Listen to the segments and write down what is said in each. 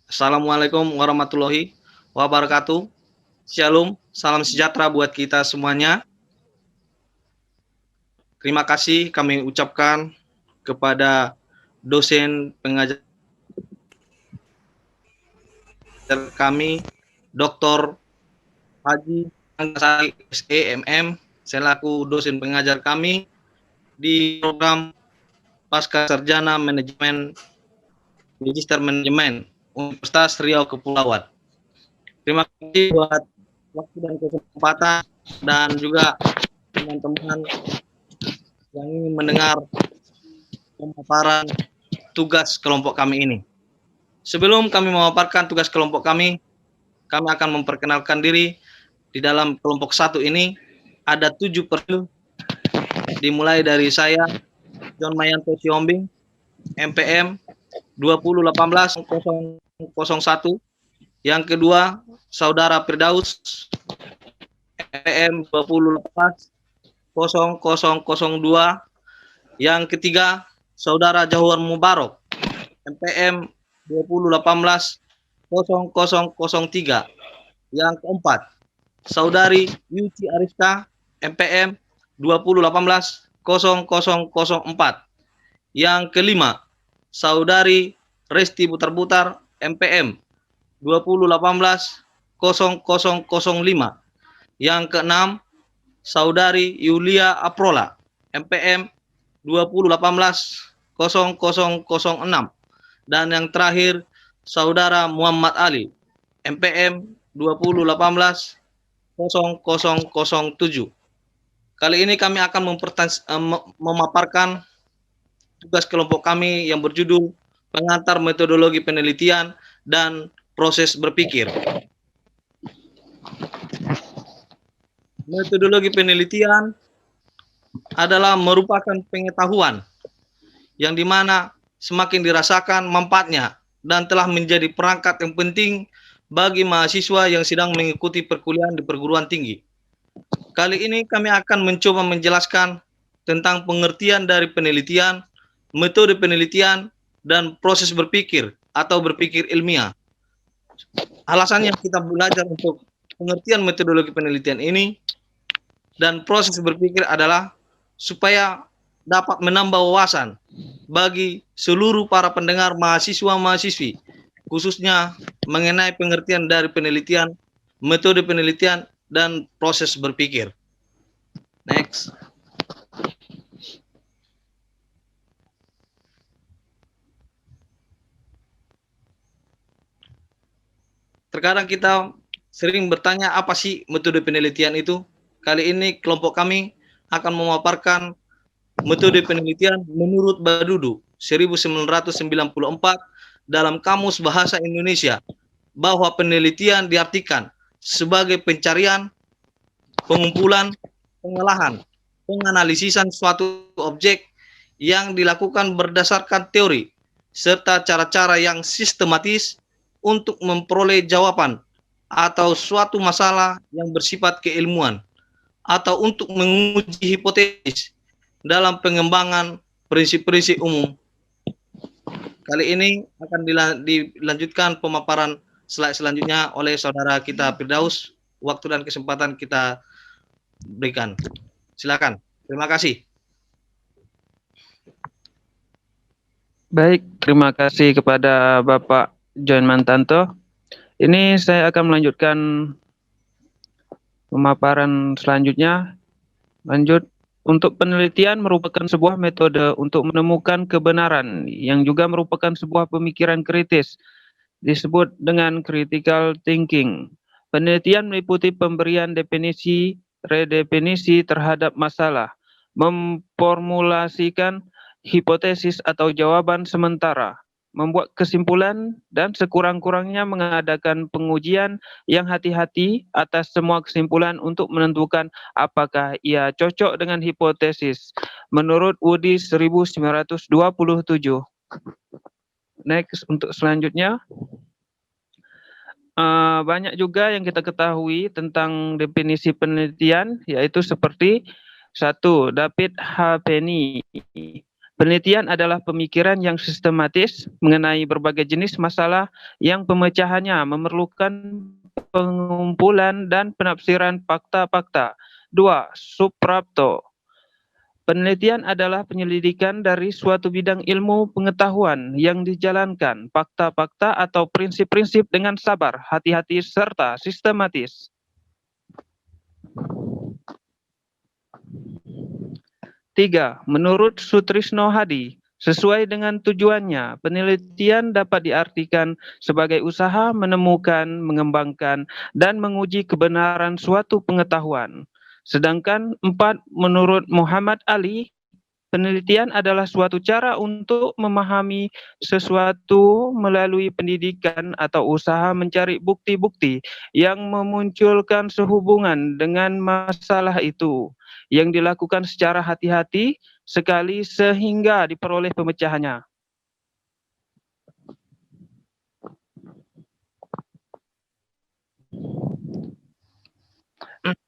Assalamualaikum warahmatullahi wabarakatuh. Shalom, salam sejahtera buat kita semuanya. Terima kasih kami ucapkan kepada dosen pengajar kami, Dr. Haji Anggasari SEMM, selaku dosen pengajar kami di program Pasca Sarjana Manajemen Magister Manajemen Universitas Riau Kepulauan. Terima kasih buat waktu dan kesempatan dan juga teman-teman yang ingin mendengar pemaparan tugas kelompok kami ini. Sebelum kami memaparkan tugas kelompok kami akan memperkenalkan diri. Di dalam kelompok 1 ini ada 7 profil, dimulai dari saya, John Mayanto Siombing, MPM 2018-001. Yang kedua, Saudara Firdaus, MPM 2018-0002. Yang ketiga, Saudara Jahwar Mubarok, MPM 2018-0003. Yang keempat, Saudari Yuci Ariska, MPM 2018-0004. Yang kelima, Saudari Resti Butar-Butar, MPM 2018-0005. Yang keenam, Saudari Yulia Aprola, MPM 2018-0006. Dan yang terakhir, Saudara Muhammad Ali, MPM 2018-0007. Kali ini kami akan memaparkan tugas kelompok kami yang berjudul Pengantar Metodologi Penelitian dan Proses Berpikir. Metodologi penelitian adalah merupakan pengetahuan yang dimana semakin dirasakan manfaatnya dan telah menjadi perangkat yang penting bagi mahasiswa yang sedang mengikuti perkuliahan di perguruan tinggi. Kali ini kami akan mencoba menjelaskan tentang pengertian dari penelitian, metode penelitian, dan proses berpikir atau berpikir ilmiah. Alasan yang kita belajar untuk pengertian metodologi penelitian ini dan proses berpikir adalah supaya dapat menambah wawasan bagi seluruh para pendengar mahasiswa-mahasiswi, khususnya mengenai pengertian dari penelitian, metode penelitian, dan proses berpikir. Next. Terkadang kita sering bertanya apa sih metode penelitian itu. Kali ini kelompok kami akan memaparkan metode penelitian menurut Badudu 1994 dalam Kamus Bahasa Indonesia, bahwa penelitian diartikan sebagai pencarian, pengumpulan, pengolahan, penganalisisan suatu objek yang dilakukan berdasarkan teori serta cara-cara yang sistematis untuk memperoleh jawaban atau suatu masalah yang bersifat keilmuan, atau untuk menguji hipotesis dalam pengembangan prinsip-prinsip umum. Kali ini akan dilanjutkan pemaparan slide selanjutnya oleh saudara kita Firdaus. Waktu dan kesempatan kita berikan. Silakan. Terima kasih. Baik, terima kasih kepada Bapak John Mantanto. Ini saya akan melanjutkan pemaparan selanjutnya. Lanjut, untuk penelitian merupakan sebuah metode untuk menemukan kebenaran yang juga merupakan sebuah pemikiran kritis, disebut dengan critical thinking. Penelitian meliputi pemberian definisi, redefinisi terhadap masalah, memformulasikan hipotesis atau jawaban sementara, membuat kesimpulan, dan sekurang-kurangnya mengadakan pengujian yang hati-hati atas semua kesimpulan untuk menentukan apakah ia cocok dengan hipotesis menurut Woody 1927. Next, untuk selanjutnya. Banyak juga yang kita ketahui tentang definisi penelitian, yaitu seperti 1. David H. Penny. Penelitian adalah pemikiran yang sistematis mengenai berbagai jenis masalah yang pemecahannya memerlukan pengumpulan dan penafsiran fakta-fakta. 2. Suprapto. Penelitian adalah penyelidikan dari suatu bidang ilmu pengetahuan yang dijalankan fakta-fakta atau prinsip-prinsip dengan sabar, hati-hati, serta sistematis. 3. Menurut Sutrisno Hadi, sesuai dengan tujuannya, penelitian dapat diartikan sebagai usaha menemukan, mengembangkan, dan menguji kebenaran suatu pengetahuan. Sedangkan 4. Menurut Muhammad Ali, penelitian adalah suatu cara untuk memahami sesuatu melalui pendidikan atau usaha mencari bukti-bukti yang memunculkan sehubungan dengan masalah itu, yang dilakukan secara hati-hati sekali sehingga diperoleh pemecahannya.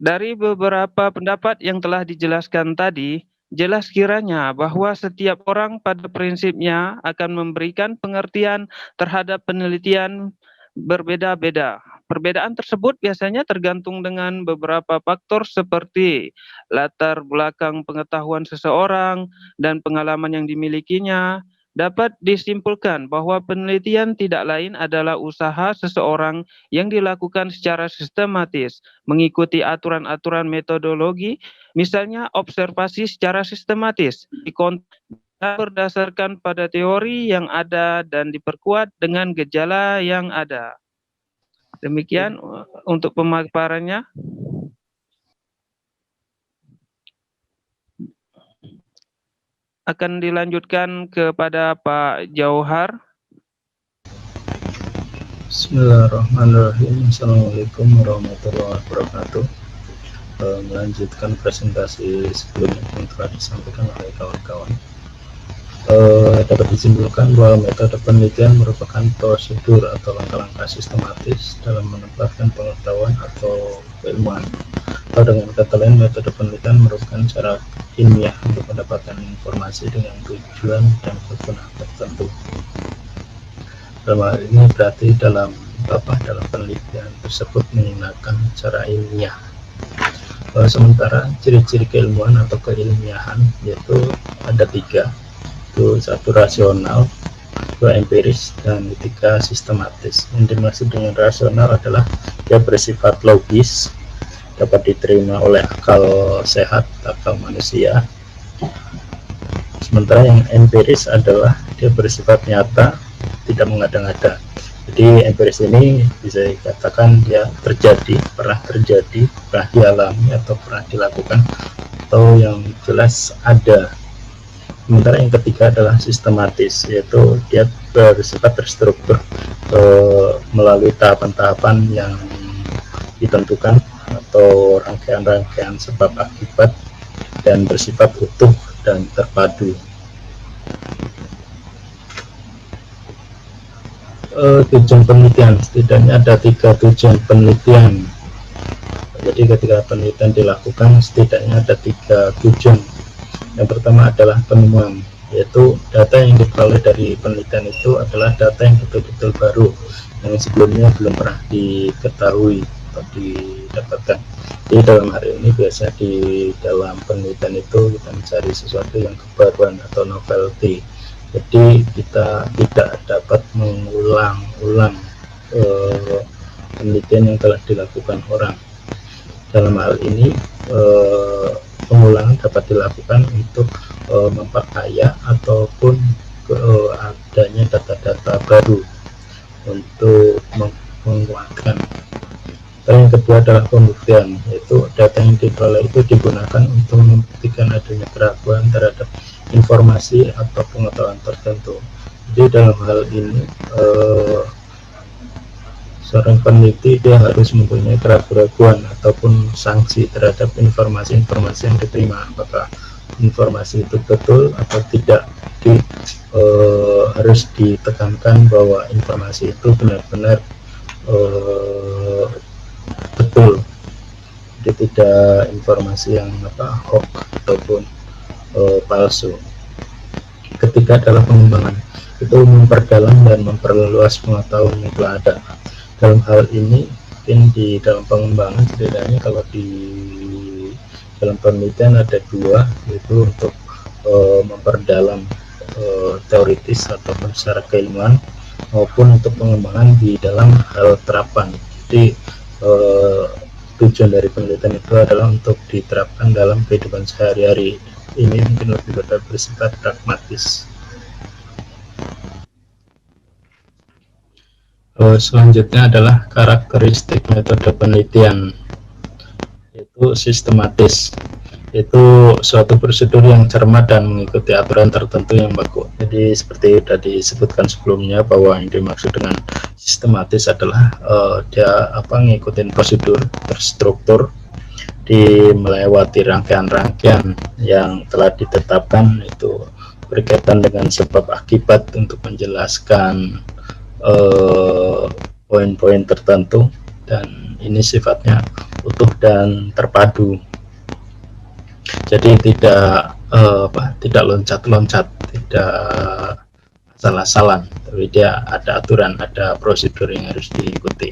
Dari beberapa pendapat yang telah dijelaskan tadi, jelas kiranya bahwa setiap orang pada prinsipnya akan memberikan pengertian terhadap penelitian berbeda-beda. Perbedaan tersebut biasanya tergantung dengan beberapa faktor seperti latar belakang pengetahuan seseorang dan pengalaman yang dimilikinya. Dapat disimpulkan bahwa penelitian tidak lain adalah usaha seseorang yang dilakukan secara sistematis, mengikuti aturan-aturan metodologi, misalnya observasi secara sistematis, berdasarkan pada teori yang ada dan diperkuat dengan gejala yang ada. Demikian untuk pemaparannya. Akan dilanjutkan kepada Pak Jauhar. Bismillahirrahmanirrahim. Assalamualaikum warahmatullahi wabarakatuh. Melanjutkan presentasi sebelumnya yang telah disampaikan oleh kawan-kawan. Dapat disimpulkan bahwa metode penelitian merupakan prosedur atau langkah-langkah sistematis dalam menempatkan pengetahuan atau keilmuan. Atau dengan kata lain, metode penelitian merupakan cara ilmiah untuk mendapatkan informasi dengan tujuan dan kegunaan tertentu. Dalam hal ini berarti dalam penelitian tersebut menggunakan cara ilmiah. Sementara ciri-ciri keilmuan atau keilmiahan yaitu ada 3, itu 1 rasional, 2 empiris, dan 3 sistematis. Yang dimaksud dengan rasional adalah dia bersifat logis, dapat diterima oleh akal sehat, akal manusia. Sementara yang empiris adalah dia bersifat nyata, tidak mengada-ngada. Jadi empiris ini bisa dikatakan dia pernah terjadi, pernah dialami atau pernah dilakukan, atau yang jelas ada. Sementara yang ketiga adalah sistematis, yaitu dia bersifat terstruktur melalui tahapan-tahapan yang ditentukan atau rangkaian-rangkaian sebab akibat dan bersifat utuh dan terpadu. Tujuan penelitian, setidaknya ada 3 tujuan penelitian. Jadi ketika penelitian dilakukan setidaknya ada 3 tujuan. Yang pertama adalah penemuan, yaitu data yang diperoleh dari penelitian itu adalah data yang betul-betul baru, yang sebelumnya belum pernah diketahui atau didapatkan. Jadi dalam hari ini biasa di dalam penelitian itu kita mencari sesuatu yang kebaruan atau novelty. Jadi kita tidak dapat mengulang-ulang penelitian yang telah dilakukan orang. Dalam hal ini pengulangan dapat dilakukan untuk memperkaya ataupun adanya data-data baru untuk menguatkan. Dan yang kedua adalah pembuktian, yaitu data yang diperoleh itu digunakan untuk membuktikan adanya keraguan terhadap informasi atau pengetahuan tertentu. Jadi dalam hal ini seorang peneliti dia harus mempunyai keraguan ataupun sanksi terhadap informasi-informasi yang diterima, apakah informasi itu betul atau tidak. Jadi harus ditekankan bahwa informasi itu benar-benar betul, jadi tidak informasi yang hoax ataupun palsu. ketiga adalah pengembangan, itu memperdalam dan memperluas pengetahuan yang telah ada. Dalam hal ini mungkin di dalam pengembangan setidaknya kalau di dalam penelitian ada dua, yaitu untuk memperdalam teoritis atau secara keilmuan, maupun untuk pengembangan di dalam hal terapan. Jadi tujuan dari penelitian itu adalah untuk diterapkan dalam kehidupan sehari-hari. Ini mungkin lebih bersifat pragmatis. Selanjutnya adalah karakteristik metode penelitian, yaitu sistematis. Itu suatu prosedur yang cermat dan mengikuti aturan tertentu yang baku. Jadi seperti sudah disebutkan sebelumnya bahwa yang dimaksud dengan sistematis adalah dia ngikutin prosedur terstruktur, melewati rangkaian-rangkaian yang telah ditetapkan, itu berkaitan dengan sebab akibat untuk menjelaskan poin-poin tertentu, dan ini sifatnya utuh dan terpadu. Jadi tidak loncat-loncat, tidak asal-asalan, tapi dia ada aturan, ada prosedur yang harus diikuti.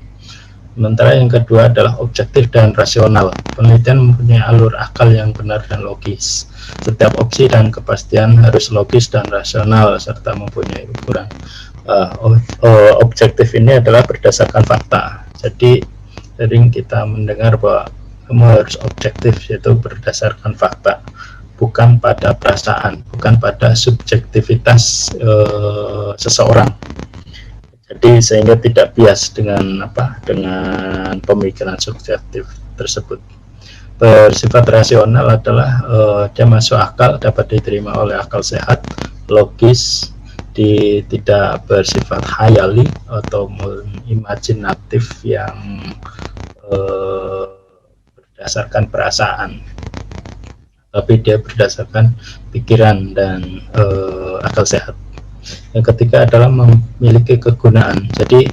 Sementara yang kedua adalah objektif dan rasional. Penelitian mempunyai alur akal yang benar dan logis. Setiap opsi dan kepastian harus logis dan rasional serta mempunyai ukuran. Objektif ini adalah berdasarkan fakta. Jadi sering kita mendengar bahwa kamu harus objektif, yaitu berdasarkan fakta, bukan pada perasaan, bukan pada subjektivitas seseorang. Jadi sehingga tidak bias dengan pemikiran subjektif tersebut. Bersifat rasional adalah dia masuk akal, dapat diterima oleh akal sehat, logis, tidak bersifat khayali atau imajinatif yang berdasarkan perasaan, tapi dia berdasarkan pikiran dan akal sehat. Yang ketiga adalah memiliki kegunaan. Jadi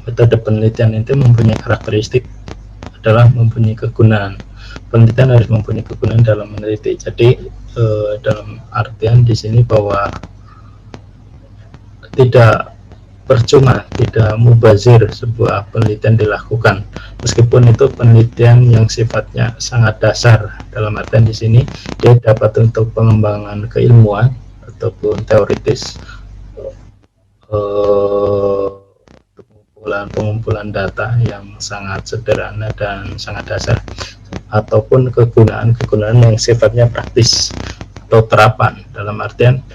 metode penelitian itu mempunyai karakteristik adalah mempunyai kegunaan. Penelitian harus mempunyai kegunaan dalam meneliti. Jadi dalam artian di sini bahwa tidak percuma, tidak mubazir sebuah penelitian dilakukan, meskipun itu penelitian yang sifatnya sangat dasar. Dalam artian di sini dia dapat untuk pengembangan keilmuan ataupun teoritis, pengumpulan data yang sangat sederhana dan sangat dasar, ataupun kegunaan yang sifatnya praktis atau terapan. Dalam artian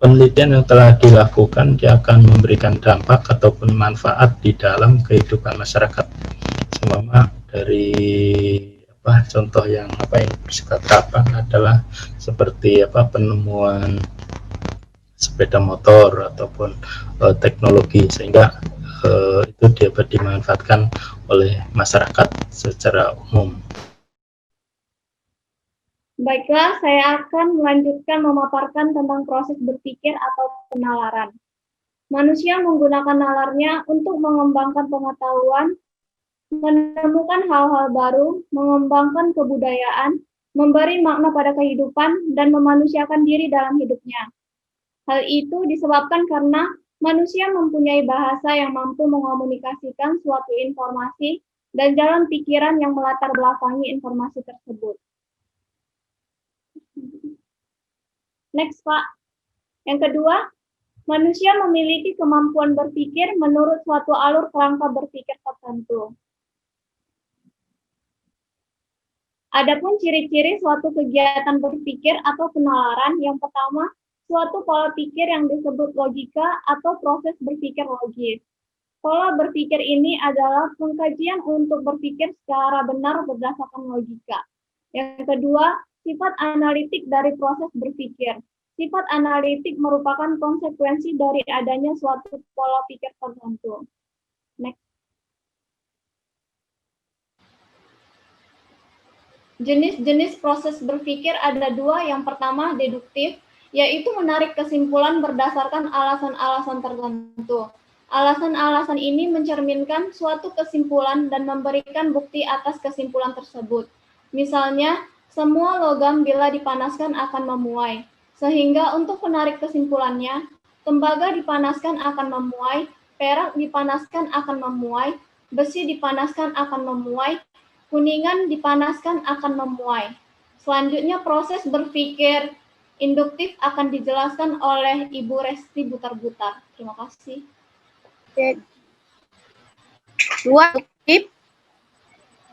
penelitian yang telah dilakukan dia akan memberikan dampak ataupun manfaat di dalam kehidupan masyarakat. Seumpama dari contoh yang bersifat terapan adalah seperti penemuan sepeda motor ataupun teknologi, sehingga itu dapat dimanfaatkan oleh masyarakat secara umum. Baiklah, saya akan melanjutkan memaparkan tentang proses berpikir atau penalaran. Manusia menggunakan nalarnya untuk mengembangkan pengetahuan, menemukan hal-hal baru, mengembangkan kebudayaan, memberi makna pada kehidupan, dan memanusiakan diri dalam hidupnya. Hal itu disebabkan karena manusia mempunyai bahasa yang mampu mengomunikasikan suatu informasi dan jalan pikiran yang melatar belakangi informasi tersebut. Next, Pak. Yang kedua, manusia memiliki kemampuan berpikir menurut suatu alur kerangka berpikir tertentu. Adapun ciri-ciri suatu kegiatan berpikir atau penalaran, yang pertama, suatu pola pikir yang disebut logika atau proses berpikir logis. Pola berpikir ini adalah pengkajian untuk berpikir secara benar berdasarkan logika. Yang kedua, sifat analitik dari proses berpikir. Sifat analitik merupakan konsekuensi dari adanya suatu pola pikir tertentu. Next. Jenis-jenis proses berpikir ada dua. Yang pertama, deduktif, yaitu menarik kesimpulan berdasarkan alasan-alasan tertentu. Alasan-alasan ini mencerminkan suatu kesimpulan dan memberikan bukti atas kesimpulan tersebut. Misalnya, Semua logam bila dipanaskan akan memuai, sehingga untuk menarik kesimpulannya, tembaga dipanaskan akan memuai, perak dipanaskan akan memuai, besi dipanaskan akan memuai, kuningan dipanaskan akan memuai. Selanjutnya proses berpikir induktif akan dijelaskan oleh Ibu Resti Butar-Butar. Terima kasih. Dua, induktif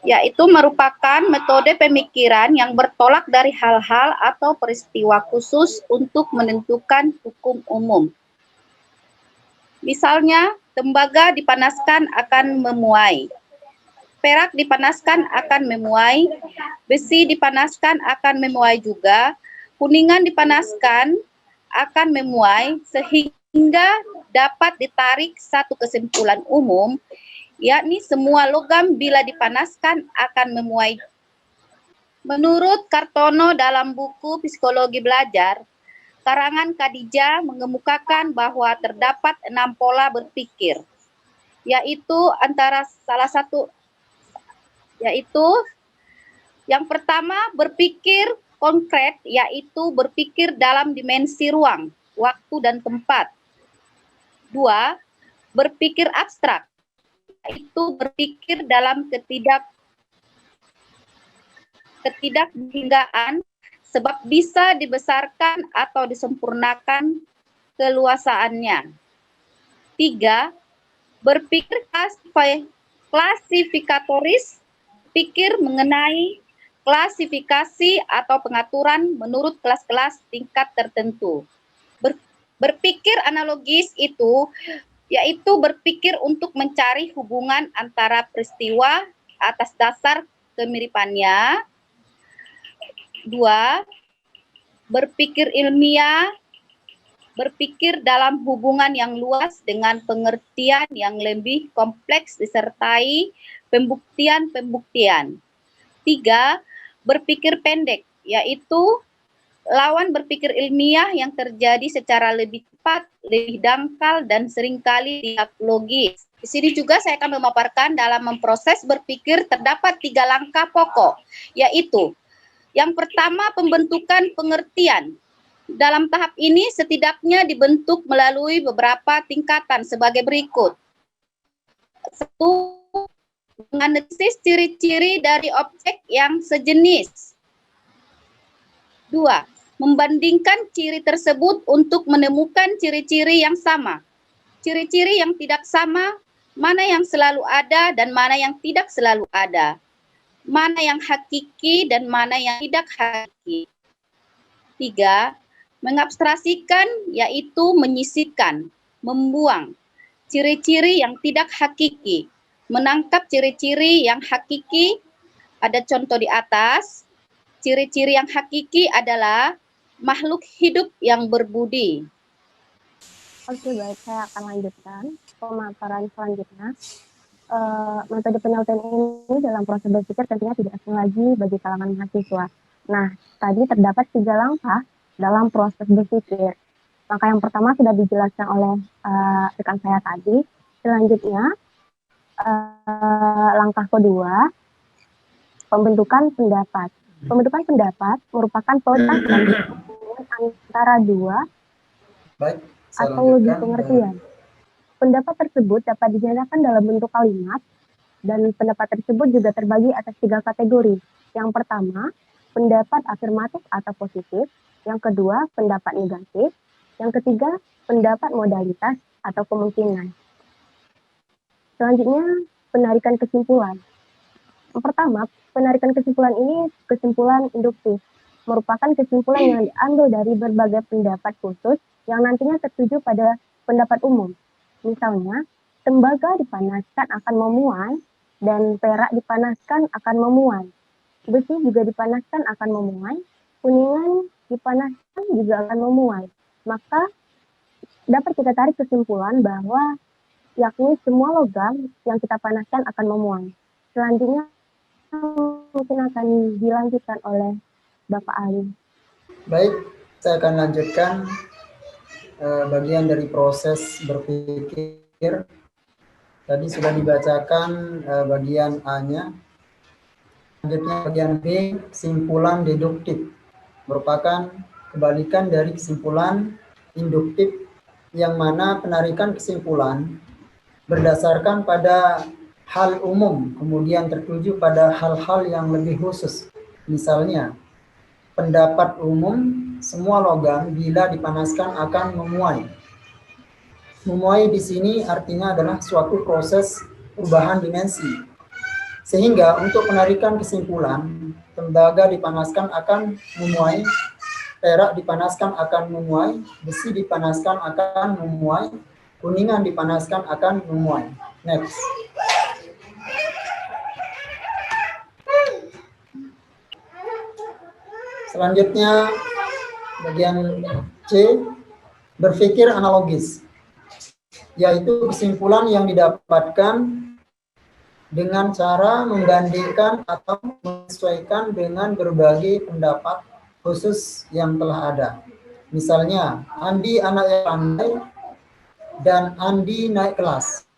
yaitu merupakan metode pemikiran yang bertolak dari hal-hal atau peristiwa khusus untuk menentukan hukum umum. Misalnya, tembaga dipanaskan akan memuai, perak dipanaskan akan memuai, besi dipanaskan akan memuai juga, kuningan dipanaskan akan memuai, sehingga dapat ditarik satu kesimpulan umum, yakni semua logam bila dipanaskan akan memuai. Menurut Kartono dalam buku Psikologi Belajar, karangan Khadijah mengemukakan bahwa terdapat 6 pola berpikir, yaitu yang pertama berpikir konkret, yaitu berpikir dalam dimensi ruang, waktu, dan tempat. 2. Berpikir abstrak, yaitu berpikir dalam ketidakbinggaan sebab bisa dibesarkan atau disempurnakan keluasaannya. 3. Berpikir klasifikatoris, pikir mengenai klasifikasi atau pengaturan menurut kelas-kelas tingkat tertentu. Berpikir analogis yaitu berpikir untuk mencari hubungan antara peristiwa atas dasar kemiripannya. 2. Berpikir ilmiah, berpikir dalam hubungan yang luas dengan pengertian yang lebih kompleks disertai pembuktian-pembuktian. 3. Berpikir pendek, yaitu lawan berpikir ilmiah yang terjadi secara lebih cepat, lebih dangkal, dan seringkali tidak logis. Di sini juga saya akan memaparkan dalam memproses berpikir terdapat 3 langkah pokok, yaitu yang pertama pembentukan pengertian. Dalam tahap ini setidaknya dibentuk melalui beberapa tingkatan sebagai berikut. 1. Menganalisis ciri-ciri dari objek yang sejenis. 2. Membandingkan ciri tersebut untuk menemukan ciri-ciri yang sama. Ciri-ciri yang tidak sama, mana yang selalu ada dan mana yang tidak selalu ada. Mana yang hakiki dan mana yang tidak hakiki. 3. Mengabstrasikan, yaitu menyisipkan, membuang ciri-ciri yang tidak hakiki, menangkap ciri-ciri yang hakiki. Ada contoh di atas. Ciri-ciri yang hakiki adalah makhluk hidup yang berbudi. Oke, baik, saya akan lanjutkan pemaparan selanjutnya. Metode penelitian ini dalam proses berpikir tentunya tidak asing lagi bagi kalangan mahasiswa. Nah, tadi terdapat 3 langkah dalam proses berpikir. Langkah yang pertama sudah dijelaskan oleh rekan saya tadi. Selanjutnya, langkah kedua, pembentukan pendapat. Pembentukan pendapat merupakan peletakan antara 2 atau lebih pengertian. Pendapat tersebut dapat dinyatakan dalam bentuk kalimat, dan pendapat tersebut juga terbagi atas 3 kategori. Yang pertama, pendapat afirmatif atau positif. Yang kedua, pendapat negatif. Yang ketiga, pendapat modalitas atau kemungkinan. Selanjutnya, penarikan kesimpulan. Yang pertama, penarikan kesimpulan ini kesimpulan induktif, merupakan kesimpulan yang diambil dari berbagai pendapat khusus yang nantinya tertuju pada pendapat umum. Misalnya, tembaga dipanaskan akan memuai dan perak dipanaskan akan memuai. Besi juga dipanaskan akan memuai, kuningan dipanaskan juga akan memuai. Maka dapat kita tarik kesimpulan bahwa yakni semua logam yang kita panaskan akan memuai. Selanjutnya mungkin akan dilanjutkan oleh Bapak Ali. Baik, saya akan lanjutkan bagian dari proses berpikir. Tadi sudah dibacakan bagian A-nya. Selanjutnya bagian B, kesimpulan deduktif. Merupakan kebalikan dari kesimpulan induktif, yang mana penarikan kesimpulan berdasarkan pada hal umum, kemudian tertuju pada hal-hal yang lebih khusus. Misalnya, pendapat umum, semua logam bila dipanaskan akan memuai. Memuai di sini artinya adalah suatu proses perubahan dimensi. Sehingga untuk penarikan kesimpulan, tembaga dipanaskan akan memuai, perak dipanaskan akan memuai, besi dipanaskan akan memuai, kuningan dipanaskan akan memuai. Next. Selanjutnya, bagian C, berpikir analogis, yaitu kesimpulan yang didapatkan dengan cara membandingkan atau menyesuaikan dengan berbagai pendapat khusus yang telah ada. Misalnya, Andi anak yang pandai dan Andi naik kelas.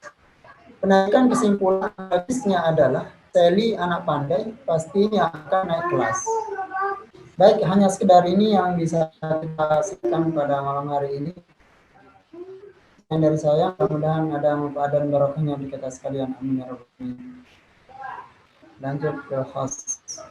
Penarikan kesimpulan logisnya adalah Sally anak pandai pastinya akan naik kelas. Baik, hanya sekedar ini yang bisa kita sampaikan pada malam hari ini. Yang dari saya, mudah-mudahan ada manfaat dan barokahnya bagi kita sekalian. Amin ya rabbal alamin. Lanjut ke host.